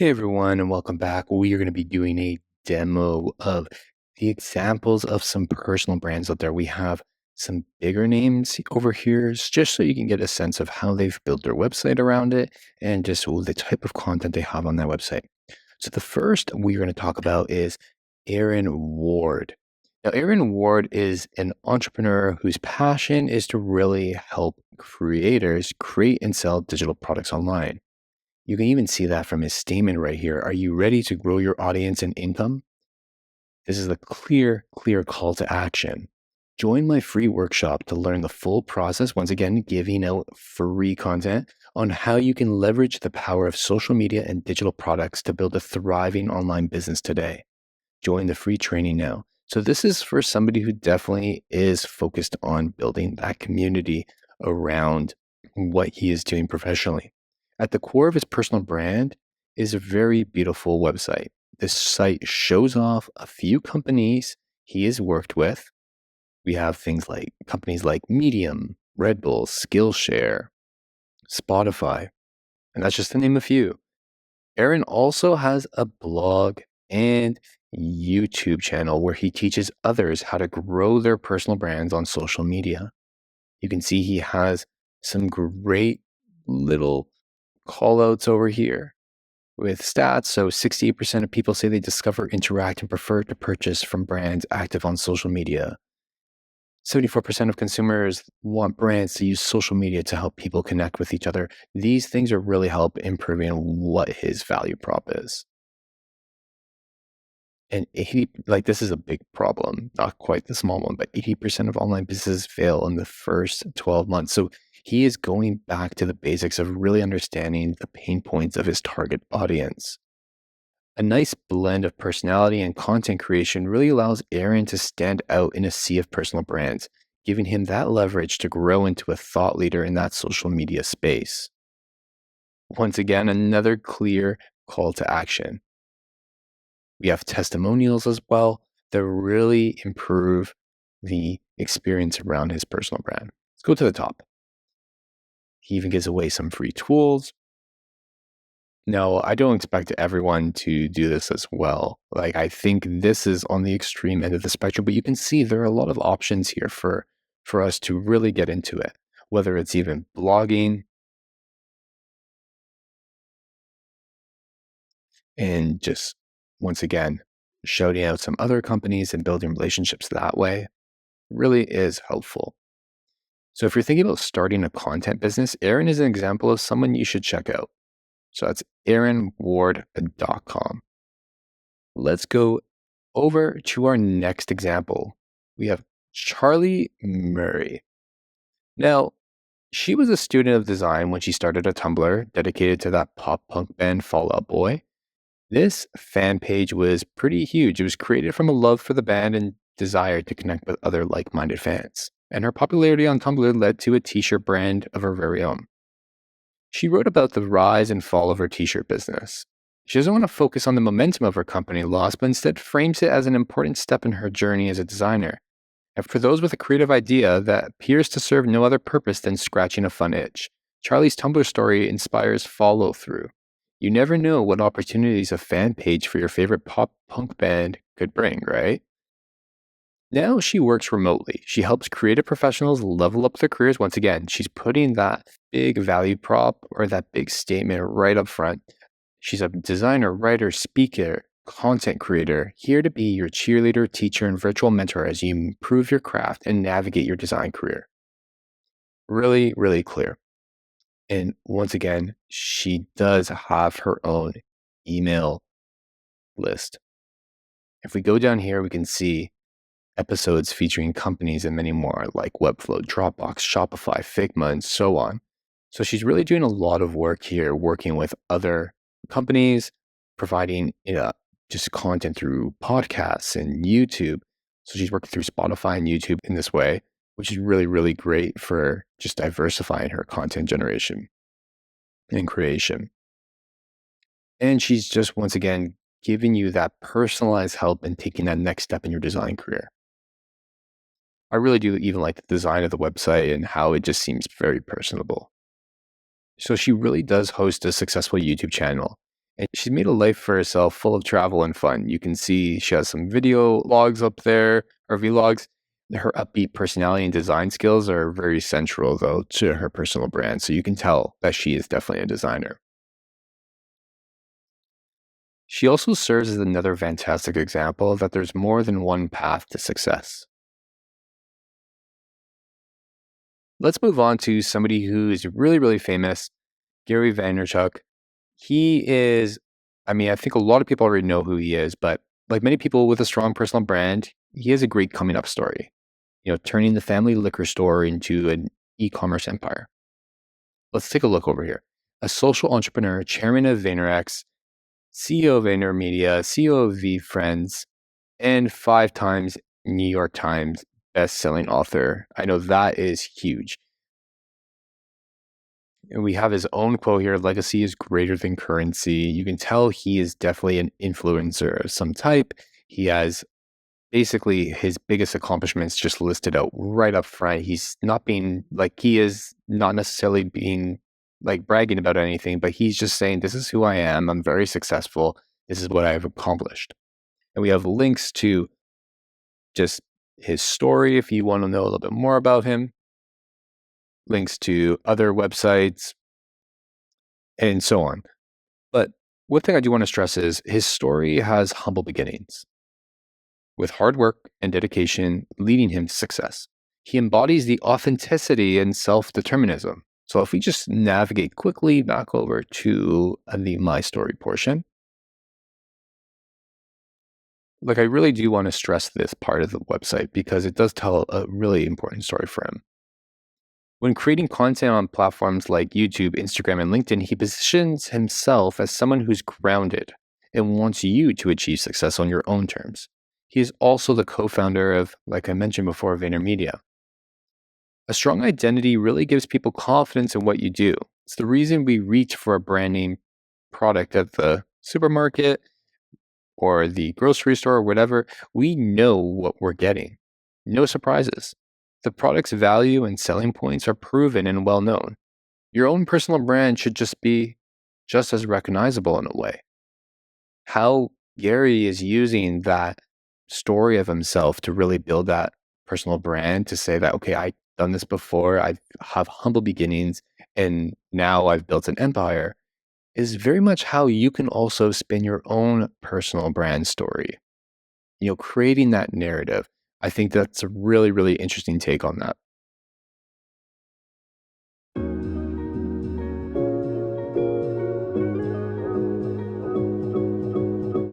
Hey everyone, and welcome back. We are going to be doing a demo of the examples of some personal brands out there. We have some bigger names over here, just so you can get a sense of how they've built their website around it and just the type of content they have on that website. So the first we're going to talk about is Aaron Ward. Now, Aaron Ward is an entrepreneur whose passion is to really help creators create and sell digital products online. You can even see that from his statement right here. Are you ready to grow your audience and income? This is a clear call to action. Join my free workshop to learn the full process, once again, giving out free content on how you can leverage the power of social media and digital products to build a thriving online business today. Join the free training now. So this is for somebody who definitely is focused on building that community around what he is doing professionally. At the core of his personal brand is a very beautiful website. This site shows off a few companies he has worked with. We have things like companies like Medium, Red Bull, Skillshare, Spotify, and that's just to name a few. Aaron also has a blog and YouTube channel where he teaches others how to grow their personal brands on social media. You can see he has some great little call outs over here with stats. So 68% of people say they discover, interact, and prefer to purchase from brands active on social media. 74% of consumers want brands to use social media to help people connect with each other. These things are really help improving what his value prop is. And this is a big problem, not quite the small one, but 80% of online businesses fail in the first 12 months. So he is going back to the basics of really understanding the pain points of his target audience. A nice blend of personality and content creation really allows Aaron to stand out in a sea of personal brands, giving him that leverage to grow into a thought leader in that social media space. Once again, another clear call to action. We have testimonials as well that really improve the experience around his personal brand. Let's go to the top. He even gives away some free tools. No, I don't expect everyone to do this as well. I think this is on the extreme end of the spectrum, but you can see there are a lot of options here for us to really get into it, whether it's even blogging and just, once again, shouting out some other companies and building relationships that way really is helpful. So if you're thinking about starting a content business, Aaron is an example of someone you should check out. So that's aaronward.com. Let's go over to our next example. We have Charlie Murray. Now, she was a student of design when she started a Tumblr dedicated to that pop punk band Fall Out Boy. This fan page was pretty huge. It was created from a love for the band and desire to connect with other like-minded fans. And her popularity on Tumblr led to a t-shirt brand of her very own. She wrote about the rise and fall of her t-shirt business. She doesn't want to focus on the momentum of her company loss, but instead frames it as an important step in her journey as a designer. And for those with a creative idea that appears to serve no other purpose than scratching a fun itch, Charlie's Tumblr story inspires follow-through. You never know what opportunities a fan page for your favorite pop punk band could bring, right? Now she works remotely. She helps creative professionals level up their careers. Once again, she's putting that big value prop or that big statement right up front. She's a designer, writer, speaker, content creator, here to be your cheerleader, teacher, and virtual mentor as you improve your craft and navigate your design career. Really, really clear. And once again, she does have her own email list. If we go down here, we can see episodes featuring companies and many more like Webflow, Dropbox, Shopify, Figma, and so on. So she's really doing a lot of work here, working with other companies, providing just content through podcasts and YouTube. So she's working through Spotify and YouTube in this way, which is really, really great for just diversifying her content generation and creation. And she's just, once again, giving you that personalized help and taking that next step in your design career. I really do even like the design of the website and how it just seems very personable. So she really does host a successful YouTube channel. And she's made a life for herself full of travel and fun. You can see she has some video logs up there, or vlogs. Her upbeat personality and design skills are very central, though, to her personal brand. So you can tell that she is definitely a designer. She also serves as another fantastic example that there's more than one path to success. Let's move on to somebody who is really, really famous, Gary Vaynerchuk. He is, I mean, I think a lot of people already know who he is, but like many people with a strong personal brand, he has a great coming up story, turning the family liquor store into an e-commerce empire. Let's take a look over here. A social entrepreneur, chairman of VaynerX, CEO of VaynerMedia, CEO of VFriends, and 5 times New York Times best-selling author. I know that is huge. And we have his own quote here: legacy is greater than currency. You can tell he is definitely an influencer of some type. He has basically his biggest accomplishments just listed out right up front. He's not being like, he is not necessarily being like bragging about anything, but he's just saying, this is who I am. I'm very successful. This is what I've accomplished. And we have links to just his story if you want to know a little bit more about him, links to other websites, and so on. But one thing I do want to stress is his story has humble beginnings, with hard work and dedication leading him to success. He embodies the authenticity and self-determinism. So if we just navigate quickly back over to the My Story portion, like, I really do want to stress this part of the website because it does tell a really important story for him. When creating content on platforms like YouTube, Instagram, and LinkedIn, he positions himself as someone who's grounded and wants you to achieve success on your own terms. He is also the co-founder of, like I mentioned before, VaynerMedia. A strong identity really gives people confidence in what you do. It's the reason we reach for a brand name product at the supermarket or the grocery store or whatever. We know what we're getting. No surprises. The product's value and selling points are proven and well known. Your own personal brand should just be just as recognizable in a way. How Gary is using that story of himself to really build that personal brand, to say that, okay, I've done this before, I have humble beginnings, and now I've built an empire, is very much how you can also spin your own personal brand story. Creating that narrative. I think that's a really, really interesting take on that.